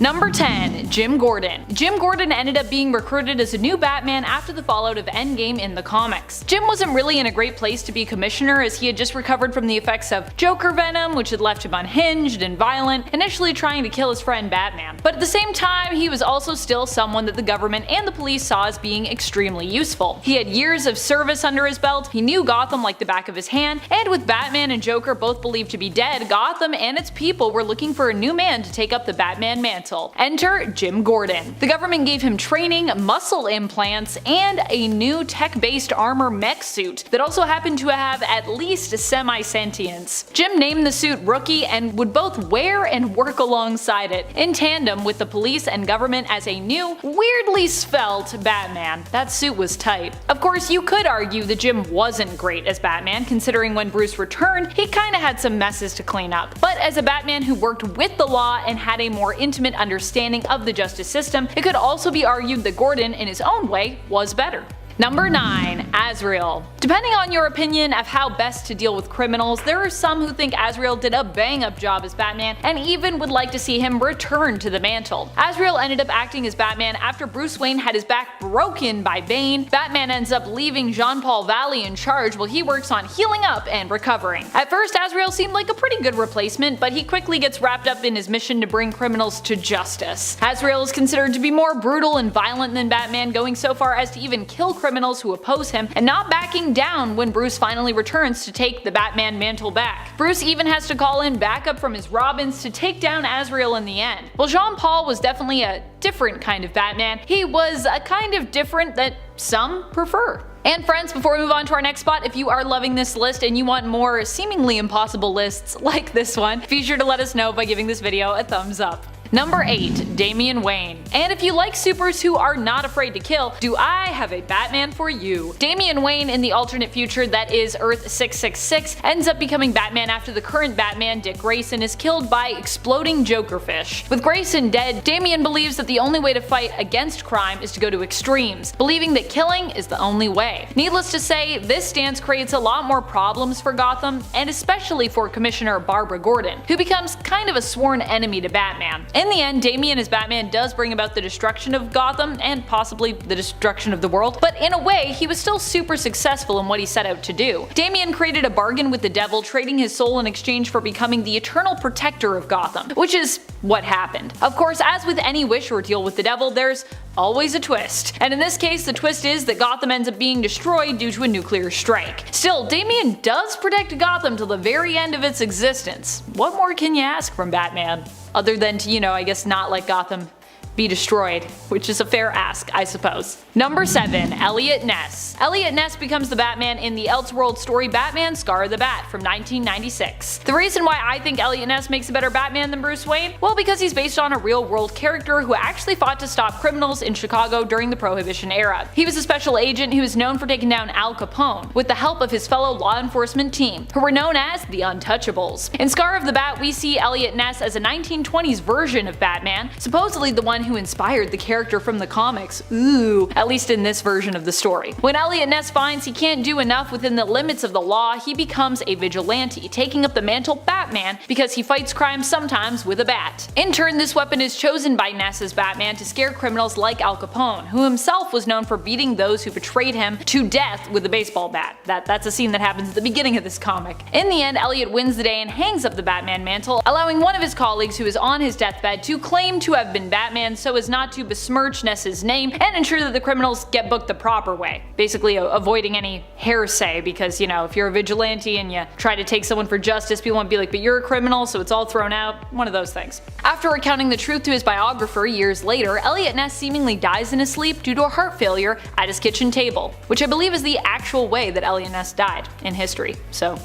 Number 10. Jim Gordon. Jim Gordon ended up being recruited as a new Batman after the fallout of Endgame in the comics. Jim wasn't really in a great place to be commissioner, as he had just recovered from the effects of Joker venom, which had left him unhinged and violent, initially trying to kill his friend Batman. But at the same time, he was also still someone that the government and the police saw as being extremely useful. He had years of service under his belt, he knew Gotham like the back of his hand, and with Batman and Joker both believed to be dead, Gotham and its people were looking for a new man to take up the Batman mantle. Enter Jim Gordon. The government gave him training, muscle implants, and a new tech-based armor mech suit that also happened to have at least semi-sentience. Jim named the suit Rookie and would both wear and work alongside it, in tandem with the police and government as a new, weirdly svelte Batman. That suit was tight. Of course, you could argue that Jim wasn't great as Batman, considering when Bruce returned, he kinda had some messes to clean up. But as a Batman who worked with the law and had a more intimate understanding of the justice system, it could also be argued that Gordon, in his own way, was better. Number 9. AZRAEL. Depending on your opinion of how best to deal with criminals, there are some who think AZRAEL did a bang-up job as Batman and even would like to see him return to the mantle. AZRAEL ended up acting as Batman after Bruce Wayne had his back broken by Bane. Batman ends up leaving Jean-Paul Valley in charge while he works on healing up and recovering. At first, AZRAEL seemed like a pretty good replacement, but he quickly gets wrapped up in his mission to bring criminals to justice. AZRAEL is considered to be more brutal and violent than Batman, going so far as to even kill criminals who oppose him, and not backing down when Bruce finally returns to take the Batman mantle back. Bruce even has to call in backup from his Robins to take down AZRAEL in the end. While Jean-Paul was definitely a different kind of Batman, he was a kind of different that some prefer. And friends, before we move on to our next spot, if you are loving this list and you want more seemingly impossible lists like this one, be sure to let us know by giving this video a thumbs up. Number 8. Damian Wayne. And if you like supers who are not afraid to kill, do I have a Batman for you. Damian Wayne in the alternate future that is Earth 666 ends up becoming Batman after the current Batman, Dick Grayson, is killed by exploding Jokerfish. With Grayson dead, Damian believes that the only way to fight against crime is to go to extremes, believing that killing is the only way. Needless to say, this stance creates a lot more problems for Gotham, and especially for Commissioner Barbara Gordon, who becomes kind of a sworn enemy to Batman. In the end, Damian as Batman does bring about the destruction of Gotham and possibly the destruction of the world, but in a way, he was still super successful in what he set out to do. Damian created a bargain with the devil, trading his soul in exchange for becoming the eternal protector of Gotham, which is what happened. Of course, as with any wish or deal with the devil, there's always a twist. And in this case, the twist is that Gotham ends up being destroyed due to a nuclear strike. Still, Damian does protect Gotham till the very end of its existence. What more can you ask from Batman? Other than to, I guess not let Gotham be destroyed, which is a fair ask, I suppose. Number 7. ELIOT NESS. ELIOT NESS becomes the Batman in the Elseworlds story Batman Scar the Bat from 1996. The reason why I think ELIOT NESS makes a better Batman than Bruce Wayne? Well, because he's based on a real-world character who actually fought to stop criminals in Chicago during the Prohibition era. He was a special agent who was known for taking down Al Capone with the help of his fellow law enforcement team, who were known as the Untouchables. In Scar of the Bat, we see ELIOT NESS as a 1920s version of Batman, supposedly the one who inspired the character from the comics. Ooh, at least in this version of the story. When ELIOT NESS finds he can't do enough within the limits of the law, he becomes a vigilante, taking up the mantle Batman because he fights crime sometimes with a bat. In turn, this weapon is chosen by Ness as Batman to scare criminals like Al Capone, who himself was known for beating those who betrayed him to death with a baseball bat. That's a scene that happens at the beginning of this comic. In the end, ELIOT wins the day and hangs up the Batman mantle, allowing one of his colleagues who is on his deathbed to claim to have been Batman so as not to besmirch Ness's name and ensure that the criminals get booked the proper way. Basically avoiding any hearsay, because if you're a vigilante and you try to take someone for justice, people won't be like, but you're a criminal, so it's all thrown out. One of those things. After recounting the truth to his biographer years later, ELIOT NESS seemingly dies in his sleep due to a heart failure at his kitchen table, which I believe is the actual way that ELIOT NESS died in history. So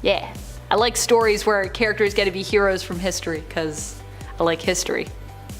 yeah, I like stories where characters get to be heroes from history, because I like history.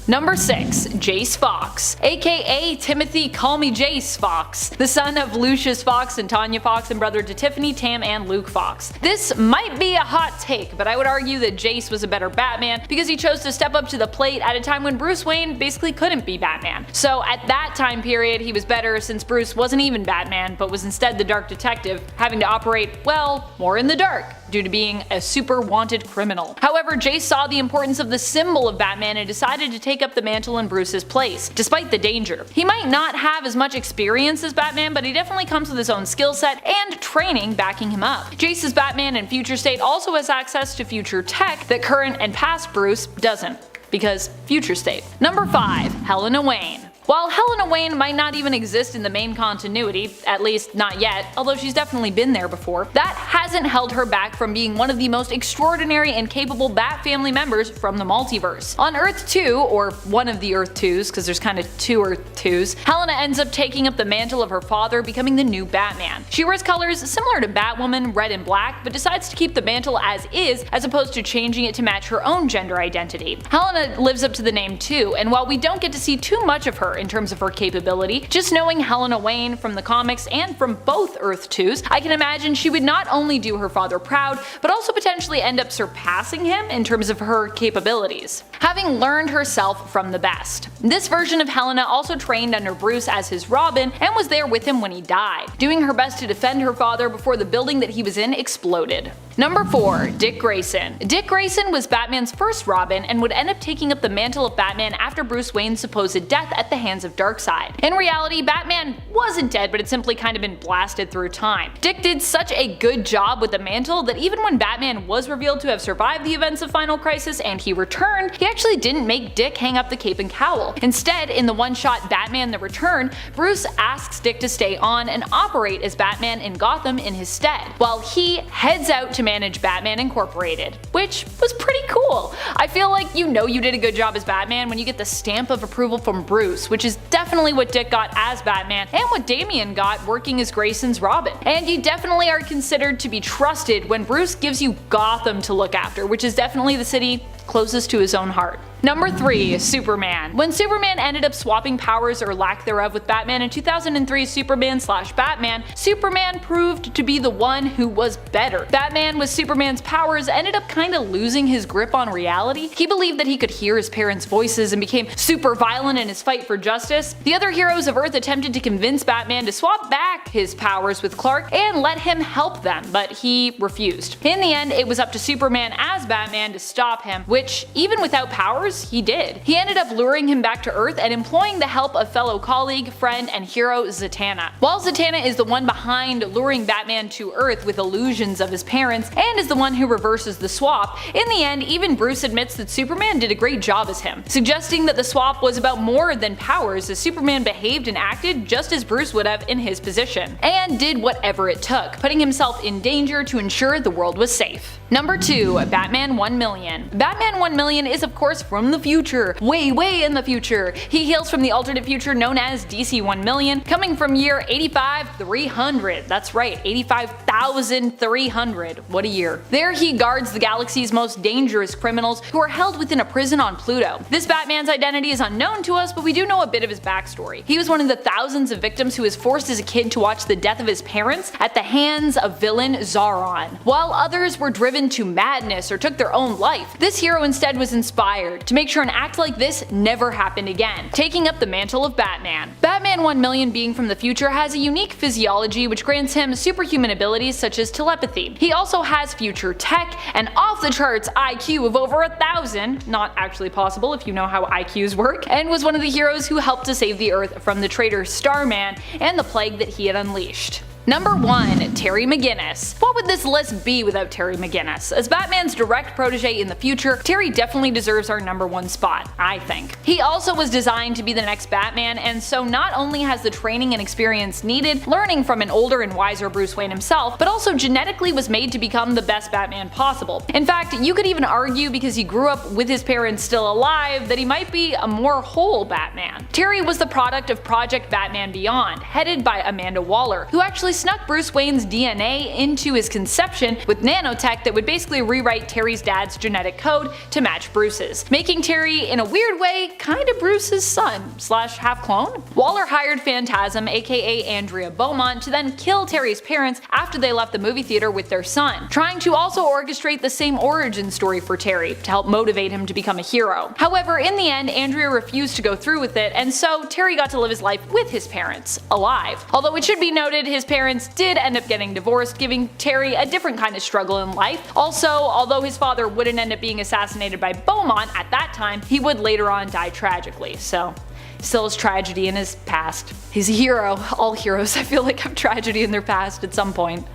Number 6. Jace Fox, aka Timothy Call Me Jace Fox, the son of Lucius Fox and Tanya Fox and brother to Tiffany, Tam, and Luke Fox. This might be a hot take, but I would argue that Jace was a better Batman because he chose to step up to the plate at a time when Bruce Wayne basically couldn't be Batman. So at that time period, he was better since Bruce wasn't even Batman, but was instead the Dark Detective, having to operate, well, more in the dark due to being a super wanted criminal. However, Jace saw the importance of the symbol of Batman and decided to take up the mantle in Bruce's place, despite the danger. He might not have as much experience as Batman, but he definitely comes with his own skill set and training backing him up. Jace's Batman in Future State also has access to future tech that current and past Bruce doesn't, because Future State. Number 5. Helena Wayne. While Helena Wayne might not even exist in the main continuity, at least not yet, although she's definitely been there before, that hasn't held her back from being one of the most extraordinary and capable Bat family members from the multiverse. On Earth 2, or one of the Earth 2s, because there's kind of 2 Earth 2s, Helena ends up taking up the mantle of her father, becoming the new Batman. She wears colors similar to Batwoman, red and black, but decides to keep the mantle as is, as opposed to changing it to match her own gender identity. Helena lives up to the name too, and while we don't get to see too much of her in terms of her capability, just knowing Helena Wayne from the comics and from both Earth 2s, I can imagine she would not only do her father proud, but also potentially end up surpassing him in terms of her capabilities, having learned herself from the best. This version of Helena also trained under Bruce as his Robin and was there with him when he died, doing her best to defend her father before the building that he was in exploded. Number 4. Dick Grayson. Dick Grayson was Batman's first Robin and would end up taking up the mantle of Batman after Bruce Wayne's supposed death at the hands of Darkseid. In reality, Batman wasn't dead, but had simply kind of been blasted through time. Dick did such a good job with the mantle that even when Batman was revealed to have survived the events of Final Crisis and he returned, he actually didn't make Dick hang up the cape and cowl. Instead, in the one-shot Batman the Return, Bruce asks Dick to stay on and operate as Batman in Gotham in his stead, while he heads out to manage Batman Incorporated, which was pretty cool. I feel like you know you did a good job as Batman when you get the stamp of approval from Bruce, which is definitely what Dick got as Batman and what Damian got working as Grayson's Robin. And you definitely are considered to be trusted when Bruce gives you Gotham to look after, which is definitely the city closest to his own heart. Number 3. Superman. When Superman ended up swapping powers or lack thereof with Batman in 2003's Superman/Batman, Superman proved to be the one who was better. Batman with Superman's powers ended up kinda losing his grip on reality. He believed that he could hear his parents' voices and became super violent in his fight for justice. The other heroes of Earth attempted to convince Batman to swap back his powers with Clark and let him help them, but he refused. In the end, it was up to Superman as Batman to stop him, which, even without powers, he did. He ended up luring him back to Earth and employing the help of fellow colleague, friend, and hero Zatanna. While Zatanna is the one behind luring Batman to Earth with illusions of his parents and is the one who reverses the swap, in the end even Bruce admits that Superman did a great job as him, suggesting that the swap was about more than powers, as Superman behaved and acted just as Bruce would have in his position, and did whatever it took, putting himself in danger to ensure the world was safe. Number 2. Batman 1 Million. Batman 1 Million is of course from the future, way in the future. He hails from the alternate future known as DC 1 Million, coming from year 85,300. That's right, 85,300. What a year. There he guards the galaxy's most dangerous criminals who are held within a prison on Pluto. This Batman's identity is unknown to us, but we do know a bit of his backstory. He was one of the thousands of victims who was forced as a kid to watch the death of his parents at the hands of villain Zaron, while others were driven to madness or took their own life. This hero instead was inspired to make sure an act like this never happened again, taking up the mantle of Batman. Batman 1 Million, being from the future, has a unique physiology which grants him superhuman abilities such as telepathy. He also has future tech, and off-the-charts IQ of over 1,000, not actually possible if you know how IQs work, and was one of the heroes who helped to save the Earth from the traitor Starman and the plague that he had unleashed. Number 1. Terry McGinnis. What would this list be without Terry McGinnis? As Batman's direct protege in the future, Terry definitely deserves our number 1 spot, I think. He also was designed to be the next Batman, and so not only has the training and experience needed, learning from an older and wiser Bruce Wayne himself, but also genetically was made to become the best Batman possible. In fact, you could even argue, because he grew up with his parents still alive, that he might be a more whole Batman. Terry was the product of Project Batman Beyond, headed by Amanda Waller, who actually snuck Bruce Wayne's DNA into his conception with nanotech that would basically rewrite Terry's dad's genetic code to match Bruce's, making Terry, in a weird way, kinda Bruce's son / half clone. Waller hired Phantasm, aka Andrea Beaumont, to then kill Terry's parents after they left the movie theater with their son, trying to also orchestrate the same origin story for Terry to help motivate him to become a hero. However, in the end, Andrea refused to go through with it, and so Terry got to live his life with his parents, alive. Although it should be noted, his parents parents did end up getting divorced, giving Terry a different kind of struggle in life. Also, although his father wouldn't end up being assassinated by Beaumont at that time, he would later on die tragically, so still has tragedy in his past. He's a hero. All heroes, I feel like, have tragedy in their past at some point.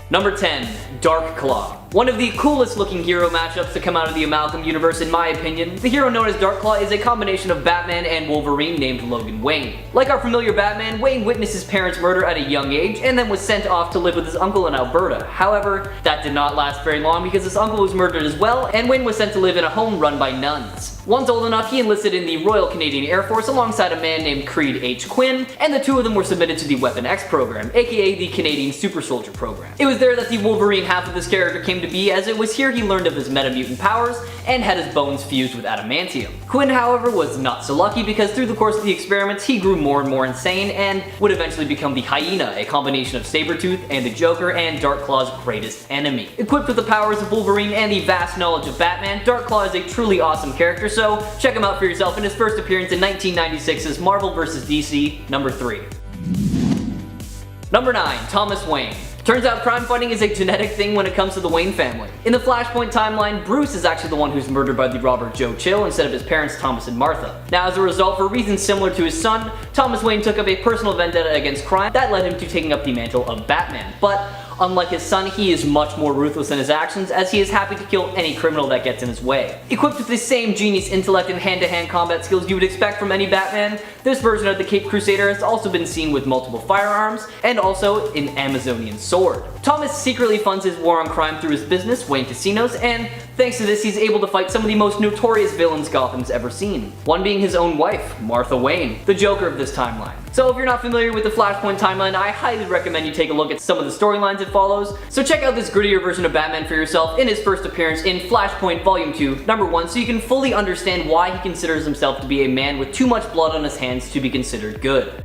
Number 10. Dark Claw. One of the coolest looking hero matchups to come out of the Amalgam universe in my opinion. The hero known as Dark Claw is a combination of Batman and Wolverine named Logan Wayne. Like our familiar Batman, Wayne witnessed his parents' murder at a young age and then was sent off to live with his uncle in Alberta. However, that did not last very long because his uncle was murdered as well and Wayne was sent to live in a home run by nuns. Once old enough, he enlisted in the Royal Canadian Air Force alongside a man named Creed H. Quinn, and the two of them were submitted to the Weapon X program, aka the Canadian Super Soldier program. It was there that the Wolverine half of this character came to be, as it was here he learned of his metamutant powers and had his bones fused with adamantium. Quinn, however, was not so lucky because through the course of the experiments he grew more and more insane and would eventually become the Hyena, a combination of Sabretooth and the Joker and Dark Claw's greatest enemy. Equipped with the powers of Wolverine and the vast knowledge of Batman, Dark Claw is a truly awesome character, so check him out for yourself in his first appearance in 1996's Marvel vs. DC number 3. Number 9. Thomas Wayne. Turns out crime fighting is a genetic thing when it comes to the Wayne family. In the Flashpoint timeline, Bruce is actually the one who's murdered by the robber Joe Chill instead of his parents Thomas and Martha. Now as a result, for reasons similar to his son, Thomas Wayne took up a personal vendetta against crime that led him to taking up the mantle of Batman. But unlike his son, he is much more ruthless in his actions, as he is happy to kill any criminal that gets in his way. Equipped with the same genius intellect and hand-to-hand combat skills you would expect from any Batman, this version of the Caped Crusader has also been seen with multiple firearms, and also an Amazonian sword. Thomas secretly funds his war on crime through his business, Wayne Casinos, and thanks to this he's able to fight some of the most notorious villains Gotham's ever seen. One being his own wife, Martha Wayne, the Joker of this timeline. So if you're not familiar with the Flashpoint timeline, I highly recommend you take a look at some of the storylines it follows. So check out this grittier version of Batman for yourself in his first appearance in Flashpoint Volume 2, Number 1, so you can fully understand why he considers himself to be a man with too much blood on his hands to be considered good.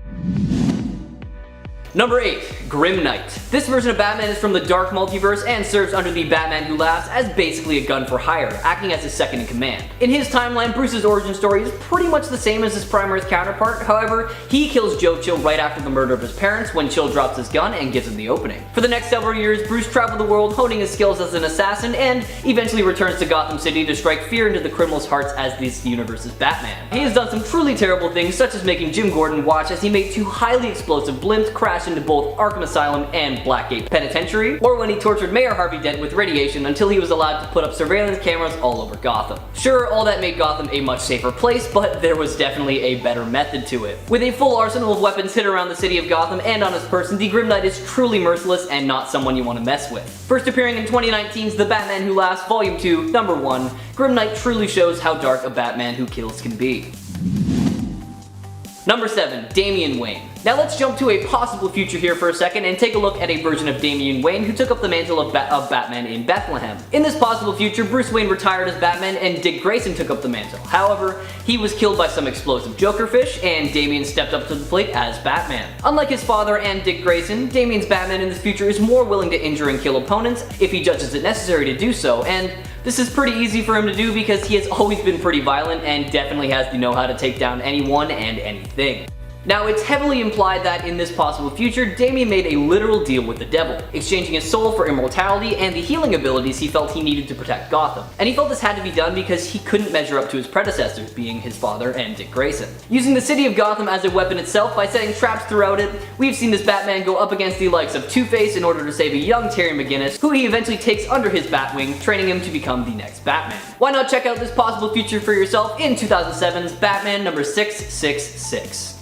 Number 8. Grim Knight. This version of Batman is from the Dark Multiverse and serves under the Batman Who Laughs as basically a gun for hire, acting as his second in command. In his timeline, Bruce's origin story is pretty much the same as his Primary's counterpart, however, he kills Joe Chill right after the murder of his parents when Chill drops his gun and gives him the opening. For the next several years, Bruce traveled the world honing his skills as an assassin and eventually returns to Gotham City to strike fear into the criminals' hearts as this universe's Batman. He has done some truly terrible things, such as making Jim Gordon watch as he made two highly explosive blimps crash into both Arkham Asylum and Blackgate Penitentiary, or when he tortured Mayor Harvey Dent with radiation until he was allowed to put up surveillance cameras all over Gotham. Sure, all that made Gotham a much safer place, but there was definitely a better method to it. With a full arsenal of weapons hid around the city of Gotham and on his person, the Grim Knight is truly merciless and not someone you want to mess with. First appearing in 2019's The Batman Who Laughs Volume 2, Number 1, Grim Knight truly shows how dark a Batman who kills can be. Number 7. Damian Wayne. Now let's jump to a possible future here for a second and take a look at a version of Damian Wayne who took up the mantle of Batman in Bethlehem. In this possible future, Bruce Wayne retired as Batman and Dick Grayson took up the mantle. However, he was killed by some explosive Jokerfish and Damian stepped up to the plate as Batman. Unlike his father and Dick Grayson, Damian's Batman in this future is more willing to injure and kill opponents if he judges it necessary to do so, and this is pretty easy for him to do because he has always been pretty violent and definitely has the know-how to take down anyone and anything. Now, it's heavily implied that in this possible future, Damian made a literal deal with the devil, exchanging his soul for immortality and the healing abilities he felt he needed to protect Gotham. And he felt this had to be done because he couldn't measure up to his predecessors, being his father and Dick Grayson. Using the city of Gotham as a weapon itself by setting traps throughout it, we've seen this Batman go up against the likes of Two-Face in order to save a young Terry McGinnis, who he eventually takes under his Batwing, training him to become the next Batman. Why not check out this possible future for yourself in 2007's Batman number 666.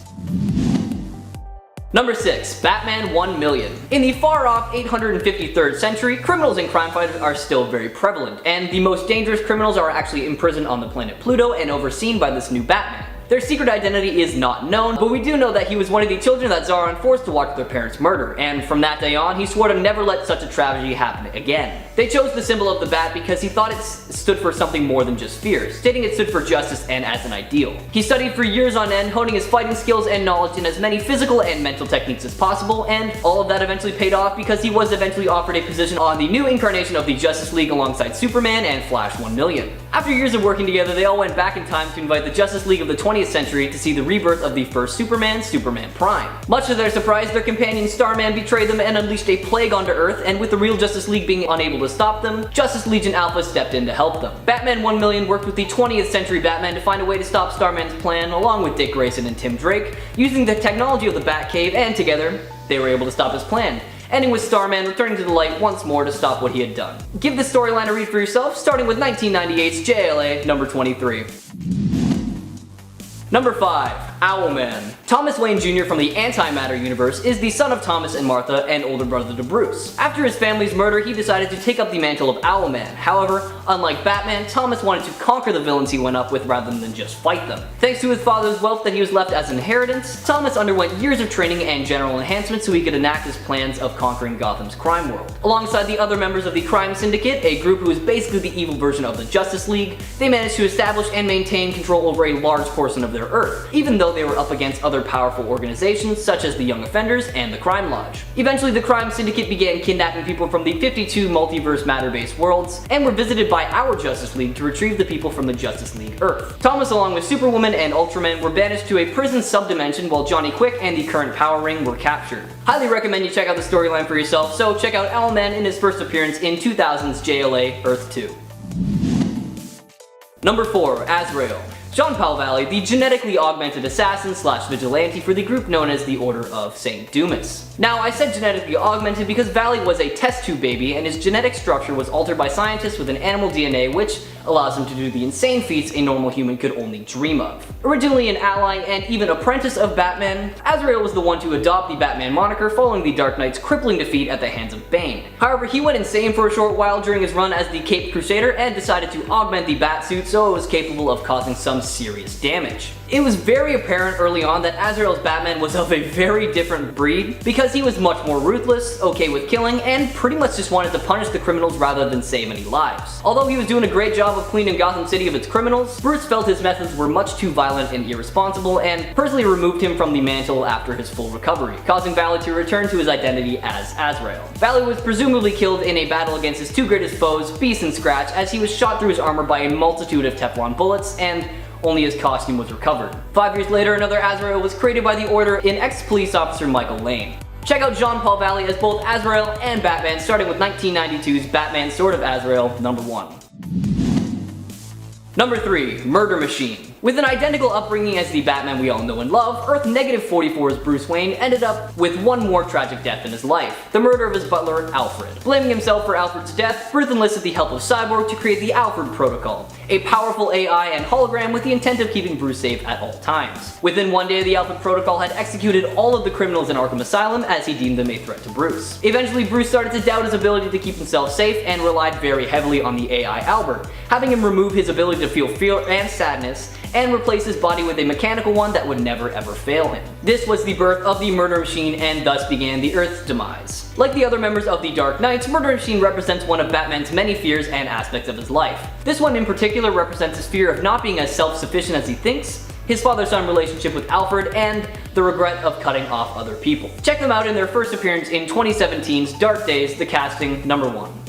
Number 6. Batman 1 Million. In the far-off 853rd century, criminals and crime fighters are still very prevalent, and the most dangerous criminals are actually imprisoned on the planet Pluto and overseen by this new Batman. Their secret identity is not known, but we do know that he was one of the children that Zara forced to watch their parents' murder, and from that day on, he swore to never let such a tragedy happen again. They chose the symbol of the bat because he thought it stood for something more than just fear, stating it stood for justice and as an ideal. He studied for years on end, honing his fighting skills and knowledge in as many physical and mental techniques as possible, and all of that eventually paid off because he was eventually offered a position on the new incarnation of the Justice League alongside Superman and Flash 1 Million. After years of working together, they all went back in time to invite the Justice League of the 20th century to see the rebirth of the first Superman, Superman Prime. Much to their surprise, their companion Starman betrayed them and unleashed a plague onto Earth, and with the real Justice League being unable to stop them, Justice Legion Alpha stepped in to help them. Batman 1 Million worked with the 20th century Batman to find a way to stop Starman's plan, along with Dick Grayson and Tim Drake, using the technology of the Batcave, and together, they were able to stop his plan, ending with Starman returning to the light once more to stop what he had done. Give this storyline a read for yourself, starting with 1998's JLA number 23. Number 5. OWLMAN. Thomas Wayne Jr. from the Antimatter universe is the son of Thomas and Martha and older brother to Bruce. After his family's murder, he decided to take up the mantle of OWLMAN. However, unlike Batman, Thomas wanted to conquer the villains he went up with rather than just fight them. Thanks to his father's wealth that he was left as inheritance, Thomas underwent years of training and general enhancement so he could enact his plans of conquering Gotham's crime world. Alongside the other members of the Crime Syndicate, a group who is basically the evil version of the Justice League, they managed to establish and maintain control over a large portion of their Earth, even though they were up against other powerful organizations such as the Young Offenders and the Crime Lodge. Eventually, the Crime Syndicate began kidnapping people from the 52 multiverse matter-based worlds, and were visited by our Justice League to retrieve the people from the Justice League Earth. Thomas, along with Superwoman and Ultraman, were banished to a prison subdimension while Johnny Quick and the current Power Ring were captured. Highly recommend you check out the storyline for yourself, so check out OWLMAN in his first appearance in 2000's JLA Earth 2. Number 4. AZRAEL. John Paul Valley, the genetically augmented assassin slash vigilante for the group known as the Order of St. Dumas. Now, I said genetically augmented because Valley was a test tube baby and his genetic structure was altered by scientists with an animal DNA which allows him to do the insane feats a normal human could only dream of. Originally an ally and even apprentice of Batman, AZRAEL was the one to adopt the Batman moniker following the Dark Knight's crippling defeat at the hands of Bane. However, he went insane for a short while during his run as the Caped Crusader and decided to augment the Batsuit so it was capable of causing some serious damage. It was very apparent early on that AZRAEL's Batman was of a very different breed because he was much more ruthless, okay with killing, and pretty much just wanted to punish the criminals rather than save any lives. Although he was doing a great job of cleaning Gotham City of its criminals, Bruce felt his methods were much too violent and irresponsible and personally removed him from the mantle after his full recovery, causing Valley to return to his identity as AZRAEL. Valley was presumably killed in a battle against his two greatest foes, Beast and Scratch, as he was shot through his armor by a multitude of Teflon bullets, and only his costume was recovered. 5 years later, another AZRAEL was created by the Order in ex-police officer Michael Lane. Check out John Paul Valley as both AZRAEL and Batman, starting with 1992's Batman Sword of AZRAEL number 1. Number 3. Murder Machine. With an identical upbringing as the Batman we all know and love, Earth-44's Bruce Wayne ended up with one more tragic death in his life, the murder of his butler, Alfred. Blaming himself for Alfred's death, Bruce enlisted the help of Cyborg to create the Alfred Protocol, a powerful AI and hologram with the intent of keeping Bruce safe at all times. Within one day, the Alfred Protocol had executed all of the criminals in Arkham Asylum as he deemed them a threat to Bruce. Eventually, Bruce started to doubt his ability to keep himself safe and relied very heavily on the AI Albert, having him remove his ability to feel fear and sadness and replace his body with a mechanical one that would never ever fail him. This was the birth of the Murder Machine and thus began the Earth's demise. Like the other members of the Dark Knights, Murder Machine represents one of Batman's many fears and aspects of his life. This one in particular represents his fear of not being as self-sufficient as he thinks, his father-son relationship with Alfred, and the regret of cutting off other people. Check them out in their first appearance in 2017's Dark Days, the casting number 1.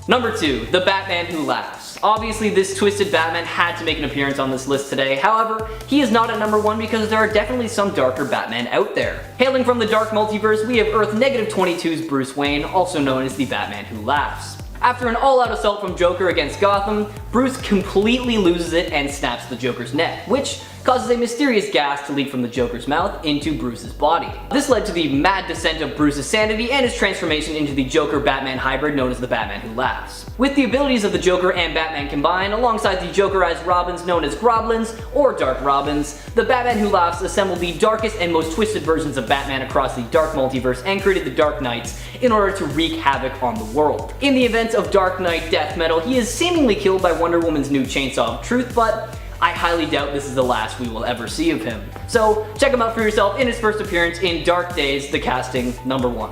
Number 2. The Batman Who Laughs. Obviously, this twisted Batman had to make an appearance on this list today. However, he is not at number 1 because there are definitely some darker Batman out there. Hailing from the dark multiverse, we have Earth-22's Bruce Wayne, also known as the Batman Who Laughs. After an all-out assault from Joker against Gotham, Bruce completely loses it and snaps the Joker's neck, which causes a mysterious gas to leak from the Joker's mouth into Bruce's body. This led to the mad descent of Bruce's sanity and his transformation into the Joker-Batman hybrid known as the Batman Who Laughs. With the abilities of the Joker and Batman combined, alongside the Jokerized Robins known as Groblins or Dark Robins, the Batman Who Laughs assembled the darkest and most twisted versions of Batman across the dark multiverse and created the Dark Knights in order to wreak havoc on the world. In the events of Dark Knight Death Metal, he is seemingly killed by Wonder Woman's new Chainsaw of Truth, but I highly doubt this is the last we will ever see of him. So check him out for yourself in his first appearance in Dark Days, the casting number 1.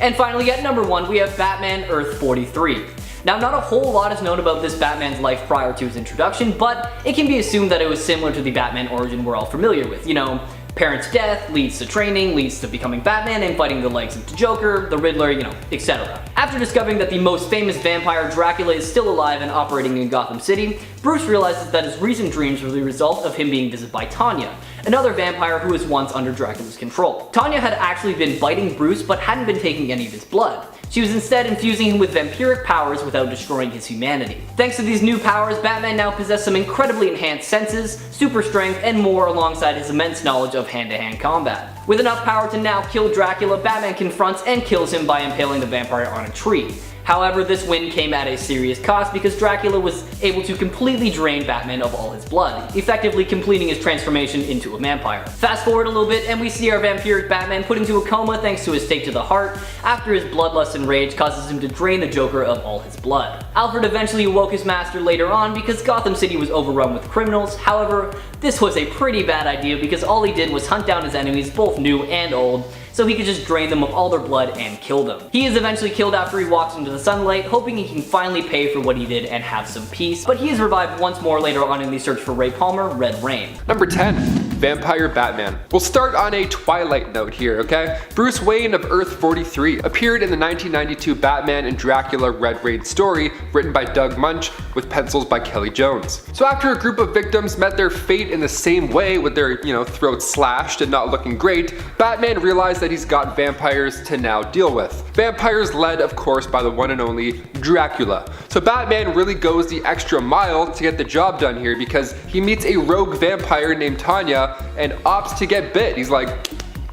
And finally at number 1 we have Batman Earth 43. Now, not a whole lot is known about this Batman's life prior to his introduction, but it can be assumed that it was similar to the Batman origin we're all familiar with. You know, Parents' death leads to training, leads to becoming Batman and fighting the likes of the Joker, the Riddler, etc. After discovering that the most famous vampire, Dracula, is still alive and operating in Gotham City, Bruce realizes that his recent dreams were the result of him being visited by Tanya, another vampire who was once under Dracula's control. Tanya had actually been biting Bruce but hadn't been taking any of his blood. She was instead infusing him with vampiric powers without destroying his humanity. Thanks to these new powers, Batman now possessed some incredibly enhanced senses, super strength, and more alongside his immense knowledge of hand-to-hand combat. With enough power to now kill Dracula, Batman confronts and kills him by impaling the vampire on a tree. However, this win came at a serious cost because Dracula was able to completely drain Batman of all his blood, effectively completing his transformation into a vampire. Fast forward a little bit and we see our vampiric Batman put into a coma thanks to a stake to the heart after his bloodlust and rage causes him to drain the Joker of all his blood. Alfred eventually awoke his master later on because Gotham City was overrun with criminals. However, this was a pretty bad idea because all he did was hunt down his enemies, both new and old, so he could just drain them of all their blood and kill them. He is eventually killed after he walks into the sunlight, hoping he can finally pay for what he did and have some peace, but he is revived once more later on in the search for Ray Palmer, Red Rain. Number 10. Vampire Batman. We'll start on a Twilight note here, okay? Bruce Wayne of Earth 43 appeared in the 1992 Batman and Dracula Red Rain story written by Doug Munch with pencils by Kelly Jones. So after a group of victims met their fate in the same way with their, throats slashed and not looking great, Batman realized that he's got vampires to now deal with. Vampires led, of course, by the one and only Dracula. So Batman really goes the extra mile to get the job done here because he meets a rogue vampire named Tanya and opts to get bit. He's like,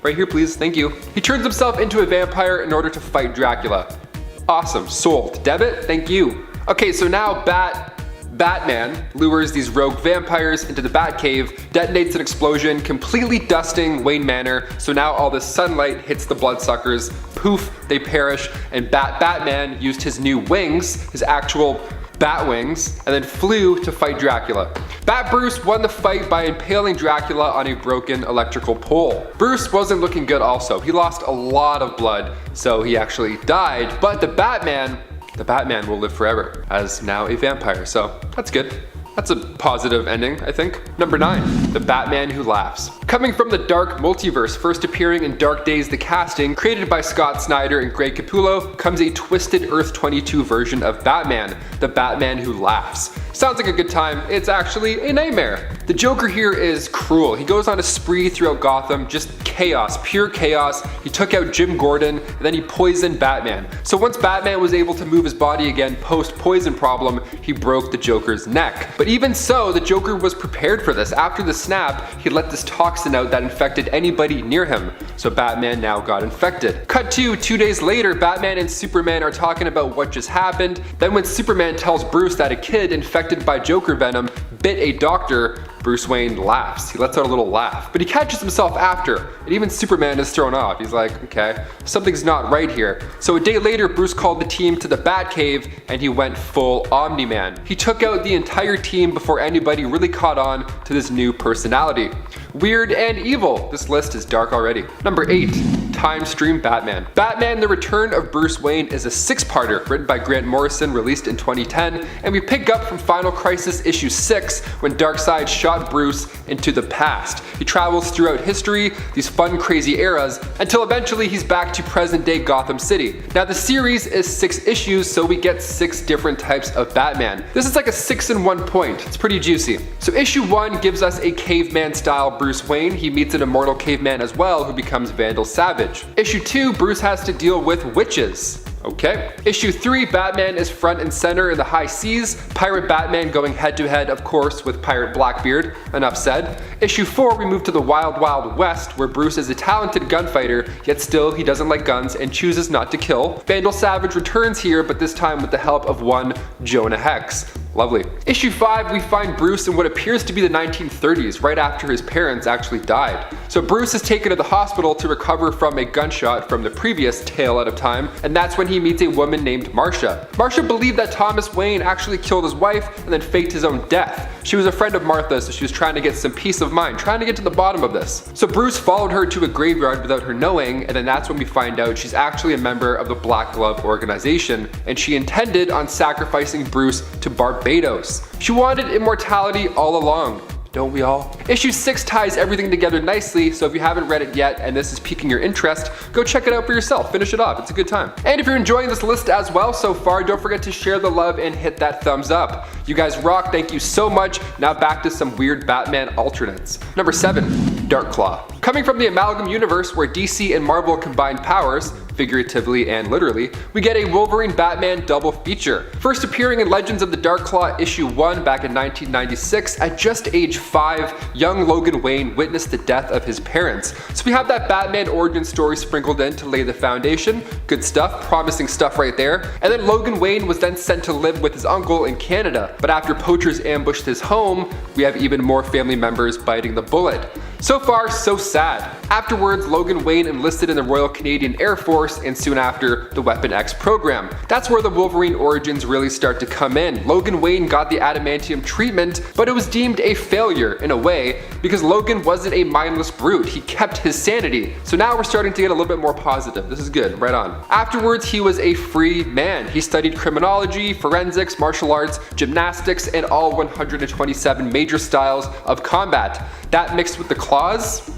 right here please, thank you. He turns himself into a vampire in order to fight Dracula. Awesome, sold. Debit, thank you. Okay, so now Batman lures these rogue vampires into the Batcave, detonates an explosion, completely dusting Wayne Manor, so now all this sunlight hits the bloodsuckers, poof, they perish, and Batman used his new wings, his actual bat wings, and then flew to fight Dracula. Bat Bruce won the fight by impaling Dracula on a broken electrical pole. Bruce wasn't looking good also. He lost a lot of blood, so he actually died, but the Batman will live forever as now a vampire, so that's good. That's a positive ending, I think. Number 9, the Batman Who Laughs. Coming from the dark multiverse, first appearing in Dark Days the Casting, created by Scott Snyder and Greg Capullo, comes a twisted Earth 22 version of Batman, the Batman Who Laughs. Sounds like a good time, it's actually a nightmare. The Joker here is cruel. He goes on a spree throughout Gotham, just chaos, pure chaos. He took out Jim Gordon, and then he poisoned Batman. So once Batman was able to move his body again post-poison problem, he broke the Joker's neck. But even so, the Joker was prepared for this. After the snap, he let this toxin out that infected anybody near him. So Batman now got infected. Cut to 2 days later, Batman and Superman are talking about what just happened. Then when Superman tells Bruce that a kid infected by Joker venom bit a doctor, Bruce Wayne laughs. He lets out a little laugh, but he catches himself after, and even Superman is thrown off. He's like, okay, something's not right here. So a day later, Bruce called the team to the Batcave, and he went full Omni-Man. He took out the entire team before anybody really caught on to this new personality. Weird and evil. This list is dark already. Number 8. TIMESTREAM Batman. Batman The Return of Bruce Wayne is a 6-parter written by Grant Morrison, released in 2010, and we pick up from Final Crisis issue 6 when Darkseid shot Bruce into the past. He travels throughout history, these fun crazy eras, until eventually he's back to present day Gotham City. Now the series is 6 issues, so we get 6 different types of Batman. This is like a 6-in-1 point. It's pretty juicy. So issue 1 gives us a caveman style Bruce Wayne. He meets an immortal caveman as well who becomes Vandal Savage. Issue 2, Bruce has to deal with witches. Okay. Issue 3, Batman is front and center in the high seas. Pirate Batman going head to head, of course, with Pirate Blackbeard. Enough said. Issue 4, we move to the Wild Wild West, where Bruce is a talented gunfighter, yet still he doesn't like guns and chooses not to kill. Vandal Savage returns here, but this time with the help of one Jonah Hex. Lovely. Issue 5, we find Bruce in what appears to be the 1930s, right after his parents actually died. So Bruce is taken to the hospital to recover from a gunshot from the previous Tale Out of Time, and that's when he meets a woman named Marsha. Marsha believed that Thomas Wayne actually killed his wife and then faked his own death. She was a friend of Martha's, so she was trying to get some peace of mind, trying to get to the bottom of this. So Bruce followed her to a graveyard without her knowing, and then that's when we find out she's actually a member of the Black Glove organization, and she intended on sacrificing Bruce to Barbados. She wanted immortality all along. Don't we all? Issue 6 ties everything together nicely, so if you haven't read it yet and this is piquing your interest, go check it out for yourself. Finish it off. It's a good time. And if you're enjoying this list as well so far, don't forget to share the love and hit that thumbs up. You guys rock. Thank you so much. Now back to some weird Batman alternates. Number 7, Darkclaw. Coming from the Amalgam universe where DC and Marvel combine powers, figuratively and literally, we get a Wolverine Batman double feature. First appearing in Legends of the Darkclaw issue 1 back in 1996, at just age 5, young Logan Wayne witnessed the death of his parents. So we have that Batman origin story sprinkled in to lay the foundation. Good stuff, promising stuff right there. And then Logan Wayne was then sent to live with his uncle in Canada. But after poachers ambushed his home, we have even more family members biting the bullet. So far, so sad. Afterwards, Logan Wayne enlisted in the Royal Canadian Air Force and soon after the Weapon X program. That's where the Wolverine origins really start to come in. Logan Wayne got the adamantium treatment, but it was deemed a failure in a way because Logan wasn't a mindless brute. He kept his sanity. So now we're starting to get a little bit more positive. This is good, right on. Afterwards, he was a free man. He studied criminology, forensics, martial arts, gymnastics, and all 127 major styles of combat. That mixed with the claws,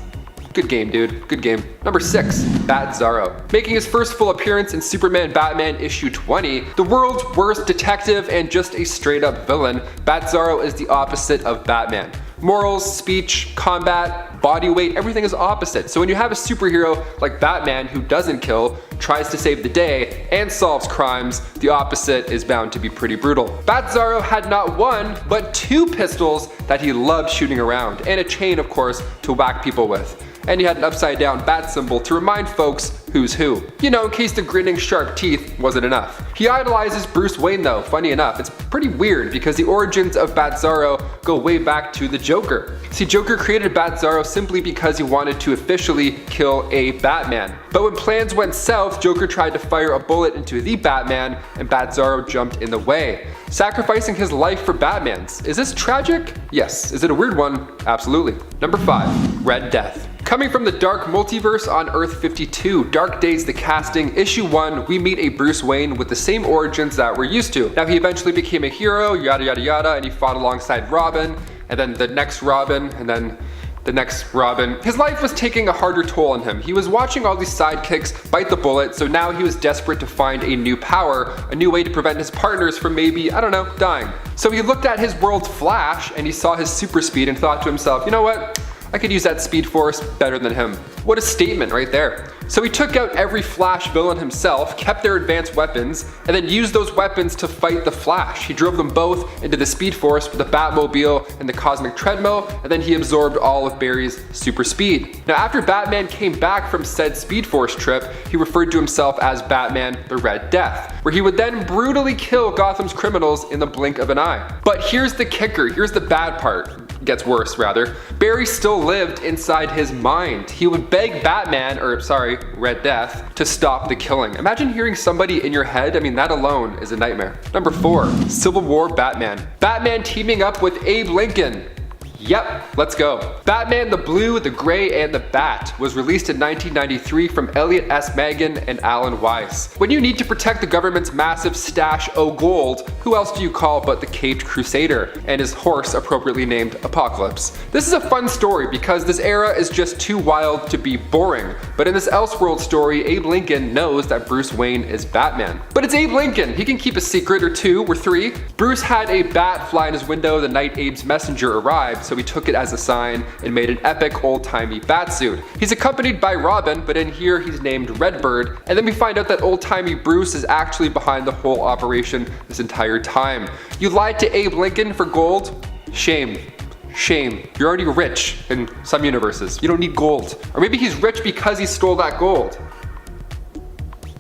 good game, dude. Good game. Number 6, BATZARRO. Making his first full appearance in Superman Batman issue 20, the world's worst detective and just a straight up villain, BATZARRO is the opposite of Batman. Morals, speech, combat, body weight, everything is opposite. So when you have a superhero like Batman who doesn't kill, tries to save the day, and solves crimes, the opposite is bound to be pretty brutal. BATZARRO had not one, but 2 pistols that he loved shooting around, and a chain, of course, to whack people with. And he had an upside down bat symbol to remind folks who's who. You know, in case the grinning sharp teeth wasn't enough. He idolizes Bruce Wayne though, funny enough. It's pretty weird because the origins of BATZARRO go way back to the Joker. See, Joker created BATZARRO simply because he wanted to officially kill a Batman. But when plans went south, Joker tried to fire a bullet into the Batman and BATZARRO jumped in the way, sacrificing his life for Batman's. Is this tragic? Yes. Is it a weird one? Absolutely. Number 5, Red Death. Coming from the dark multiverse on Earth 52, Dark Days the Casting, issue 1, we meet a Bruce Wayne with the same origins that we're used to. Now he eventually became a hero, yada yada yada, and he fought alongside Robin, and then the next Robin, and then the next Robin. His life was taking a harder toll on him. He was watching all these sidekicks bite the bullet, so now he was desperate to find a new power, a new way to prevent his partners from maybe, I don't know, dying. So he looked at his world's Flash, and he saw his super speed and thought to himself, you know what? I could use that Speed Force better than him. What a statement right there. So he took out every Flash villain himself, kept their advanced weapons, and then used those weapons to fight the Flash. He drove them both into the Speed Force with the Batmobile and the Cosmic Treadmill, and then he absorbed all of Barry's super speed. Now after Batman came back from said Speed Force trip, he referred to himself as Batman the Red Death, where he would then brutally kill Gotham's criminals in the blink of an eye. But here's the kicker, here's the bad part. Gets worse rather. Barry still lived inside his mind. He would beg Batman, or sorry, Red Death, to stop the killing. Imagine hearing somebody in your head. I mean, that alone is a nightmare. Number 4, Civil War Batman. Batman teaming up with Abe Lincoln. Yep, let's go. Batman the Blue, the Gray, and the Bat was released in 1993 from Elliot S. Magan and Alan Weiss. When you need to protect the government's massive stash o' gold, who else do you call but the Caped Crusader and his horse appropriately named Apocalypse? This is a fun story because this era is just too wild to be boring. But in this Elseworlds story, Abe Lincoln knows that Bruce Wayne is Batman. But it's Abe Lincoln, he can keep a secret or 2 or 3. Bruce had a bat fly in his window the night Abe's messenger arrived, so he took it as a sign and made an epic old-timey batsuit. He's accompanied by Robin, but in here he's named Redbird, and then we find out that old-timey Bruce is actually behind the whole operation this entire time. You lied to Abe Lincoln for gold? Shame. Shame. You're already rich in some universes. You don't need gold. Or maybe he's rich because he stole that gold.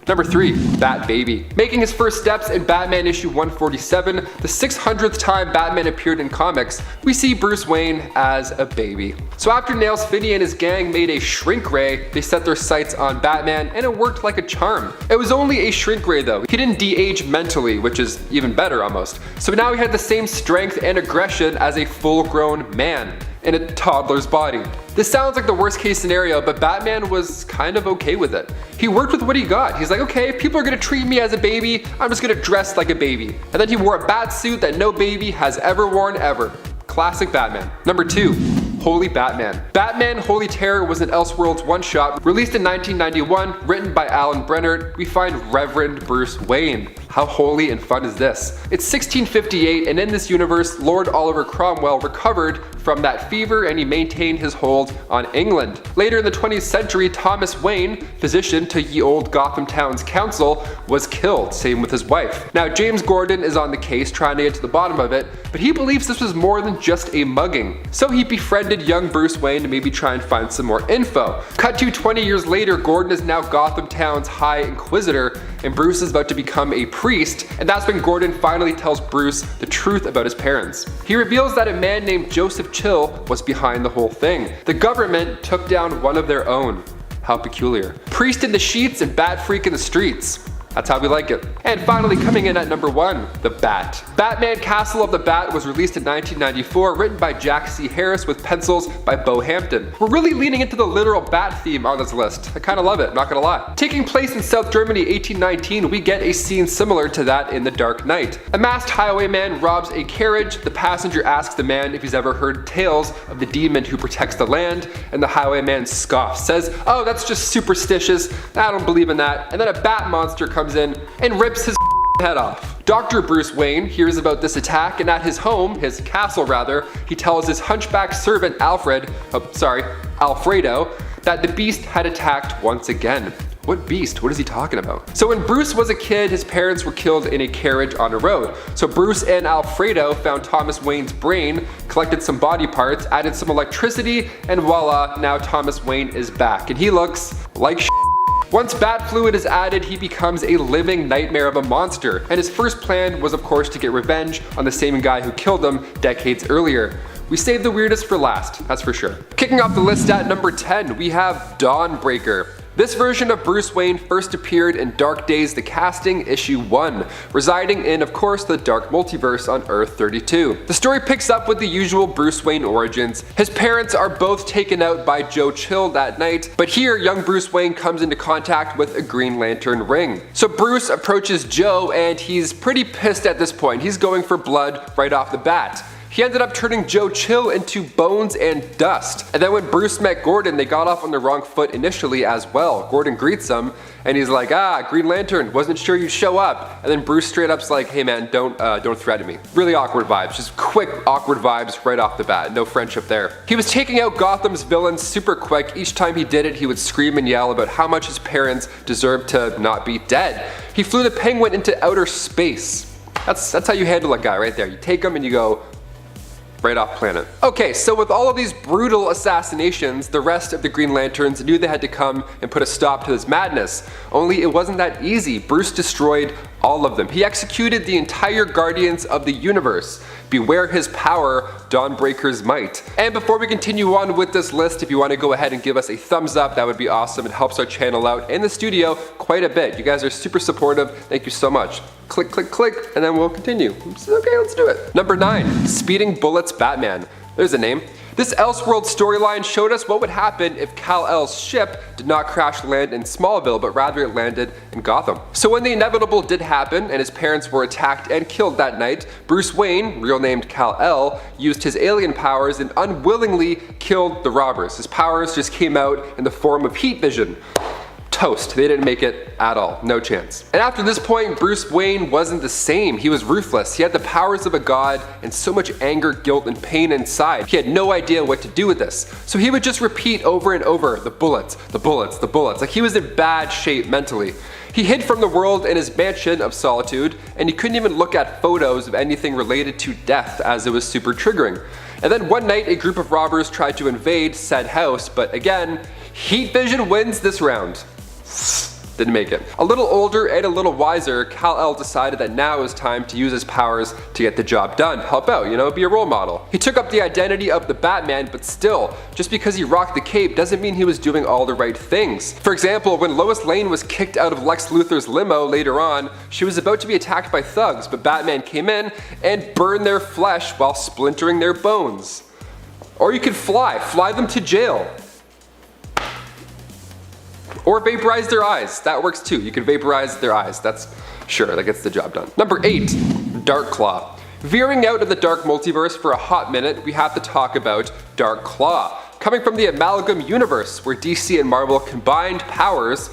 Number 3, Bat Baby. Making his first steps in Batman issue 147, the 600th time Batman appeared in comics, we see Bruce Wayne as a baby. So after Nails Finney and his gang made a shrink ray, they set their sights on Batman and it worked like a charm. It was only a shrink ray though. He didn't de-age mentally, which is even better almost. So now he had the same strength and aggression as a full-grown man in a toddler's body. This sounds like the worst case scenario, but Batman was kind of okay with it. He worked with what he got. He's like, okay, if people are gonna treat me as a baby, I'm just gonna dress like a baby. And then he wore a bat suit that no baby has ever worn ever. Classic Batman. Number 2. Holy Batman. Batman Holy Terror was an Elseworlds one-shot released in 1991, written by Alan Brennert. We find Reverend Bruce Wayne. How holy and fun is this? It's 1658, and in this universe, Lord Oliver Cromwell recovered from that fever and he maintained his hold on England. Later in the 20th century, Thomas Wayne, physician to ye old Gotham Town's council, was killed, same with his wife. Now James Gordon is on the case trying to get to the bottom of it, but he believes this was more than just a mugging. So he befriended young Bruce Wayne to maybe try and find some more info. Cut to 20 years later, Gordon is now Gotham Town's High Inquisitor, and Bruce is about to become a priest, and that's when Gordon finally tells Bruce the truth about his parents. He reveals that a man named Joseph Chill was behind the whole thing. The government took down one of their own. How peculiar. Priest in the sheets and bat freak in the streets. That's how we like it. And finally, coming in at number 1, The Bat. Batman Castle of the Bat was released in 1994, written by Jack C. Harris with pencils by Bo Hampton. We're really leaning into the literal bat theme on this list. I kinda love it, not gonna lie. Taking place in South Germany 1819, we get a scene similar to that in The Dark Knight. A masked highwayman robs a carriage. The passenger asks the man if he's ever heard tales of the demon who protects the land, and the highwayman scoffs, says, "Oh, that's just superstitious, I don't believe in that." And then a bat monster comes in and rips his head off. Dr. Bruce Wayne hears about this attack, and at his home, his castle rather, he tells his hunchback servant Alfredo, that the beast had attacked once again. What beast? What is he talking about? So when Bruce was a kid, his parents were killed in a carriage on a road. So Bruce and Alfredo found Thomas Wayne's brain, collected some body parts, added some electricity, and voila, now Thomas Wayne is back. And he looks like shit. Once bat fluid is added, he becomes a living nightmare of a monster, and his first plan was of course to get revenge on the same guy who killed him decades earlier. We saved the weirdest for last, that's for sure. Kicking off the list at number 10, we have Dawnbreaker. This version of Bruce Wayne first appeared in Dark Days The Casting, issue 1, residing in, of course, the Dark Multiverse on Earth 32. The story picks up with the usual Bruce Wayne origins. His parents are both taken out by Joe Chill that night, but here young Bruce Wayne comes into contact with a Green Lantern ring. So Bruce approaches Joe and he's pretty pissed at this point. He's going for blood right off the bat. He ended up turning Joe Chill into bones and dust. And then when Bruce met Gordon, they got off on the wrong foot initially as well. Gordon greets him and he's like, Green Lantern, wasn't sure you'd show up. And then Bruce straight up's like, hey man, don't threaten me. Really awkward vibes, just quick awkward vibes right off the bat, no friendship there. He was taking out Gotham's villains super quick. Each time he did it, he would scream and yell about how much his parents deserved to not be dead. He flew the Penguin into outer space. That's how you handle a guy right there. You take him and you go, right off planet. Okay, so with all of these brutal assassinations, the rest of the Green Lanterns knew they had to come and put a stop to this madness. Only it wasn't that easy. Bruce destroyed all of them. He executed the entire Guardians of the Universe. Beware his power, Dawnbreaker's might. And before we continue on with this list, if you want to go ahead and give us a thumbs up, that would be awesome. It helps our channel out and the studio quite a bit. You guys are super supportive. Thank you so much. Click, click, click, and then we'll continue. Okay, let's do it. Number 9, Speeding Bullets Batman. There's a name. This Elseworlds storyline showed us what would happen if Kal-El's ship did not crash land in Smallville, but rather it landed in Gotham. So when the inevitable did happen and his parents were attacked and killed that night, Bruce Wayne, real named Kal-El, used his alien powers and unwillingly killed the robbers. His powers just came out in the form of heat vision. Toast. They didn't make it at all. No chance. And after this point, Bruce Wayne wasn't the same. He was ruthless. He had the powers of a god and so much anger, guilt, and pain inside. He had no idea what to do with this. So he would just repeat over and over, the bullets, the bullets, the bullets. Like he was in bad shape mentally. He hid from the world in his mansion of solitude, and he couldn't even look at photos of anything related to death as it was super triggering. And then one night, a group of robbers tried to invade said house, but again, heat vision wins this round. Didn't make it. A little older and a little wiser, Kal-El decided that now is time to use his powers to get the job done. Help out, you know, be a role model. He took up the identity of the Batman, but still, just because he rocked the cape doesn't mean he was doing all the right things. For example, when Lois Lane was kicked out of Lex Luthor's limo later on, she was about to be attacked by thugs, but Batman came in and burned their flesh while splintering their bones. Or you could fly them to jail. Or vaporize their eyes. That works too. You can vaporize their eyes. That's sure, that gets the job done. Number 8, Dark Claw. Veering out of the Dark Multiverse for a hot minute, we have to talk about Dark Claw. Coming from the Amalgam universe, where DC and Marvel combined powers,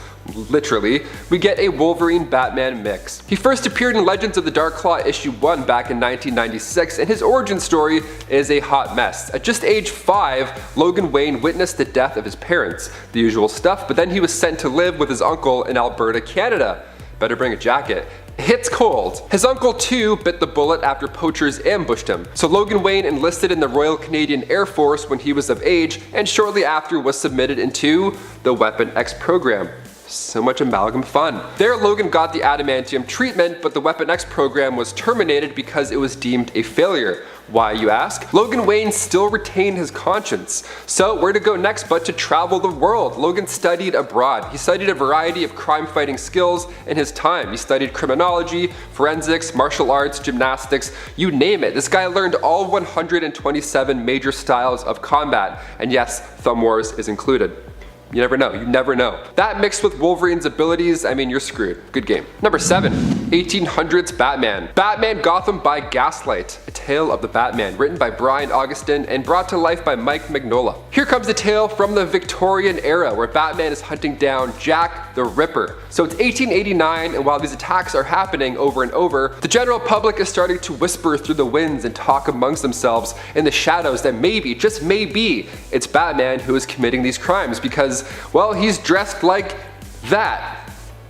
literally, we get a Wolverine-Batman mix. He first appeared in Legends of the Dark Claw issue 1 back in 1996, and his origin story is a hot mess. At just age 5, Logan Wayne witnessed the death of his parents. The usual stuff, but then he was sent to live with his uncle in Alberta, Canada. Better bring a jacket. It's cold. His uncle too bit the bullet after poachers ambushed him. So Logan Wayne enlisted in the Royal Canadian Air Force when he was of age, and shortly after was submitted into the Weapon X program. So much amalgam fun. There Logan got the adamantium treatment, but the Weapon X program was terminated because it was deemed a failure. Why, you ask? Logan Wayne still retained his conscience. So where to go next but to travel the world? Logan studied abroad. He studied a variety of crime fighting skills in his time. He studied criminology, forensics, martial arts, gymnastics, you name it. This guy learned all 127 major styles of combat. And yes, Thumb Wars is included. You never know, you never know. That mixed with Wolverine's abilities, I mean, you're screwed. Good game. Number 7, 1800s Batman. Batman Gotham by Gaslight, a tale of the Batman, written by Brian Augustin and brought to life by Mike Mignola. Here comes a tale from the Victorian era where Batman is hunting down Jack the Ripper. So it's 1889, and while these attacks are happening over and over, the general public is starting to whisper through the winds and talk amongst themselves in the shadows that maybe, just maybe, it's Batman who is committing these crimes because, well, he's dressed like that.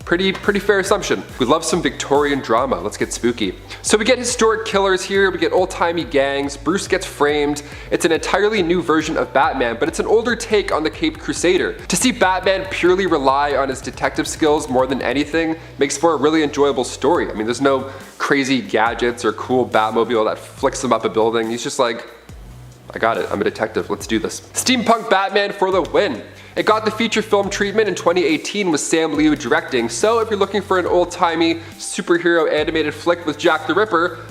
Pretty fair assumption. We love some Victorian drama. Let's get spooky. So we get historic killers here, we get old-timey gangs, Bruce gets framed. It's an entirely new version of Batman, but it's an older take on the Caped Crusader. To see Batman purely rely on his detective skills more than anything makes for a really enjoyable story. I mean, there's no crazy gadgets or cool Batmobile that flicks him up a building. He's just like, I got it, I'm a detective, let's do this. Steampunk Batman for the win. It got the feature film treatment in 2018 with Sam Liu directing, so if you're looking for an old-timey superhero animated flick with Jack the Ripper,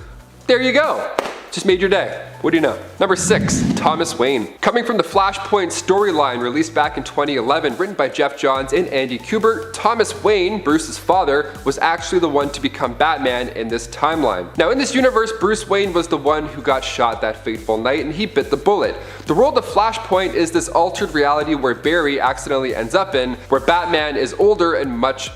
there you go. Just made your day. What do you know? Number 6, Thomas Wayne. Coming from the Flashpoint storyline released back in 2011, written by Jeff Johns and Andy Kubert, Thomas Wayne, Bruce's father, was actually the one to become Batman in this timeline. Now in this universe, Bruce Wayne was the one who got shot that fateful night and he bit the bullet. The world of Flashpoint is this altered reality where Barry accidentally ends up in, where Batman is older and much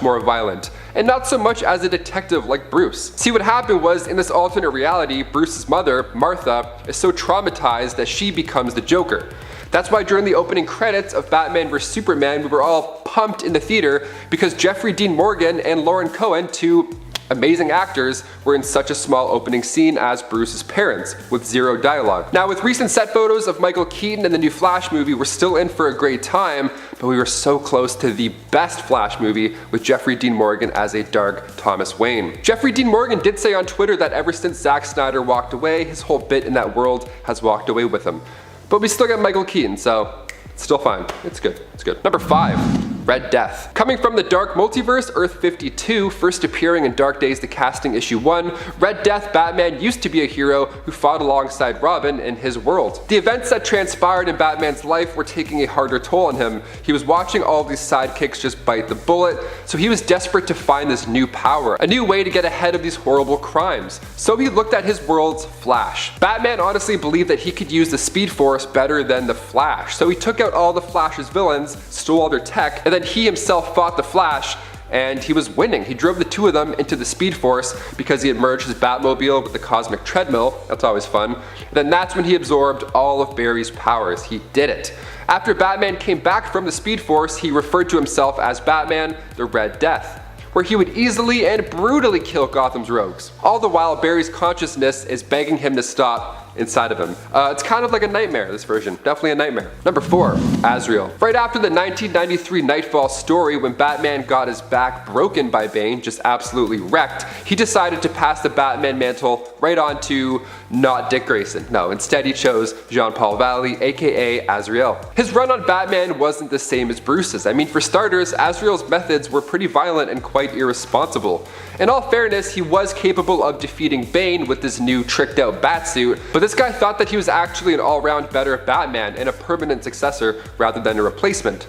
more violent. And not so much as a detective like Bruce. See, what happened was, in this alternate reality, Bruce's mother, Martha, is so traumatized that she becomes the Joker. That's why during the opening credits of Batman vs Superman, we were all pumped in the theater because Jeffrey Dean Morgan and Lauren Cohen, two amazing actors, were in such a small opening scene as Bruce's parents, with zero dialogue. Now with recent set photos of Michael Keaton in the new Flash movie, we're still in for a great time, but we were so close to the best Flash movie with Jeffrey Dean Morgan as a dark Thomas Wayne. Jeffrey Dean Morgan did say on Twitter that ever since Zack Snyder walked away, his whole bit in that world has walked away with him. But we still got Michael Keaton, so it's still fine. It's good, it's good. Number 5. Red Death. Coming from the Dark Multiverse, Earth 52, first appearing in Dark Days the Casting issue 1, Red Death Batman used to be a hero who fought alongside Robin in his world. The events that transpired in Batman's life were taking a harder toll on him. He was watching all these sidekicks just bite the bullet, so he was desperate to find this new power, a new way to get ahead of these horrible crimes. So he looked at his world's Flash. Batman honestly believed that he could use the Speed Force better than the Flash, so he took out all the Flash's villains, stole all their tech, and then he himself fought the Flash, and he was winning. He drove the two of them into the Speed Force because he had merged his Batmobile with the Cosmic Treadmill. That's always fun. And then that's when he absorbed all of Barry's powers. He did it. After Batman came back from the Speed Force, he referred to himself as Batman, the Red Death, where he would easily and brutally kill Gotham's rogues. All the while, Barry's consciousness is begging him to stop inside of him. It's kind of like a nightmare, this version. Definitely a nightmare. Number 4, AZRAEL. Right after the 1993 Nightfall story, when Batman got his back broken by Bane, just absolutely wrecked, he decided to pass the Batman mantle right on to not Dick Grayson. No, instead he chose Jean-Paul Valley, aka AZRAEL. His run on Batman wasn't the same as Bruce's. I mean, for starters, AZRAEL's methods were pretty violent and quite irresponsible. In all fairness, he was capable of defeating Bane with this new tricked out batsuit, but this guy thought that he was actually an all-round better Batman and a permanent successor rather than a replacement.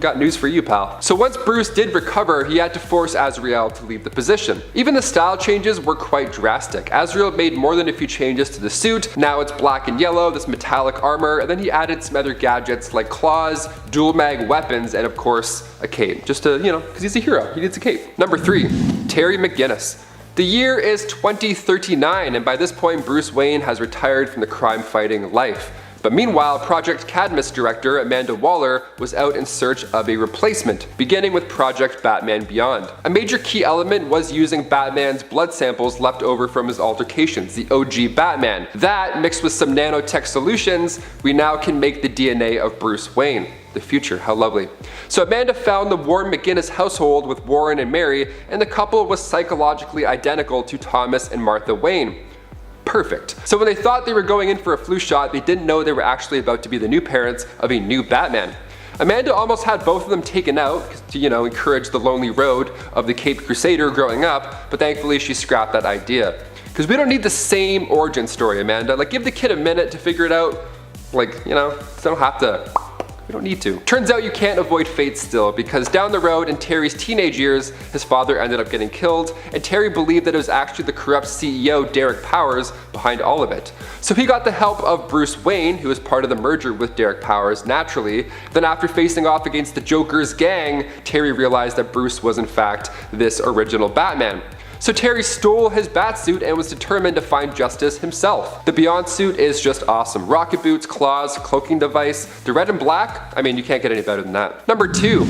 got news for you, pal. So once Bruce did recover, he had to force AZRAEL to leave the position. Even the style changes were quite drastic. AZRAEL made more than a few changes to the suit. Now it's black and yellow, this metallic armor, and then he added some other gadgets like claws, dual mag weapons, and of course, a cape. Just to, because he's a hero, he needs a cape. Number 3, Terry McGinnis. The year is 2039, and by this point, Bruce Wayne has retired from the crime-fighting life. But meanwhile, Project Cadmus director Amanda Waller was out in search of a replacement, beginning with Project Batman Beyond. A major key element was using Batman's blood samples left over from his altercations, the OG Batman. That, mixed with some nanotech solutions, we now can make the DNA of Bruce Wayne. The future, how lovely. So Amanda found the Warren McGinnis household with Warren and Mary, and the couple was psychologically identical to Thomas and Martha Wayne. Perfect. So when they thought they were going in for a flu shot, they didn't know they were actually about to be the new parents of a new Batman. Amanda almost had both of them taken out to, encourage the lonely road of the Caped Crusader growing up, but thankfully she scrapped that idea. Because we don't need the same origin story, Amanda. Like, give the kid a minute to figure it out. Like, they don't have to. We don't need to. Turns out you can't avoid fate still, because down the road in Terry's teenage years, his father ended up getting killed, and Terry believed that it was actually the corrupt CEO Derek Powers behind all of it. So he got the help of Bruce Wayne, who was part of the merger with Derek Powers naturally. Then after facing off against the Joker's gang, Terry realized that Bruce was in fact this original Batman. So Terry stole his Batsuit and was determined to find justice himself. The Beyond suit is just awesome. Rocket boots, claws, cloaking device. The red and black, you can't get any better than that. Number 2,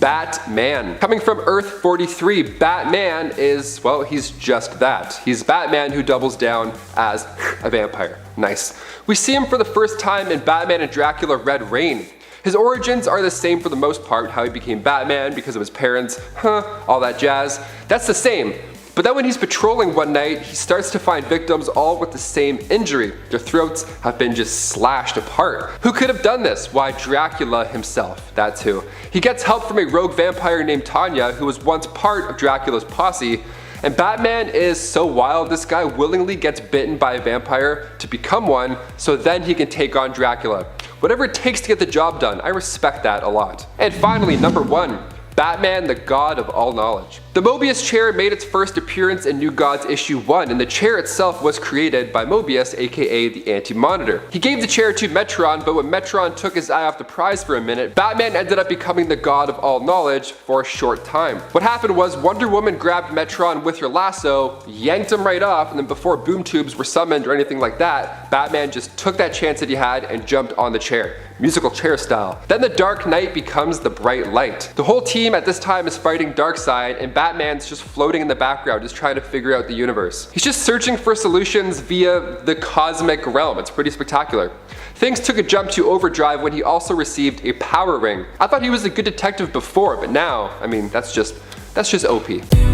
Batman. Coming from Earth 43, Batman is, well, he's just that. He's Batman who doubles down as a vampire. Nice. We see him for the first time in Batman and Dracula Red Reign. His origins are the same for the most part, how he became Batman because of his parents, all that jazz. That's the same. But then when he's patrolling one night, he starts to find victims all with the same injury. Their throats have been just slashed apart. Who could have done this? Why, Dracula himself, that's who. He gets help from a rogue vampire named Tanya, who was once part of Dracula's posse. And Batman is so wild, this guy willingly gets bitten by a vampire to become one, so then he can take on Dracula. Whatever it takes to get the job done, I respect that a lot. And finally, number 1. Batman, the God of all knowledge. The Mobius chair made its first appearance in New Gods issue 1, and the chair itself was created by Mobius, aka the Anti-Monitor. He gave the chair to Metron, but when Metron took his eye off the prize for a minute, Batman ended up becoming the God of all knowledge for a short time. What happened was Wonder Woman grabbed Metron with her lasso, yanked him right off, and then before boom tubes were summoned or anything like that, Batman just took that chance that he had and jumped on the chair. Musical chair style. Then the Dark Knight becomes the bright light. The whole team at this time is fighting Darkseid, and Batman's just floating in the background, just trying to figure out the universe. He's just searching for solutions via the cosmic realm. It's pretty spectacular. Things took a jump to overdrive when he also received a power ring. I thought he was a good detective before, but now, that's just OP.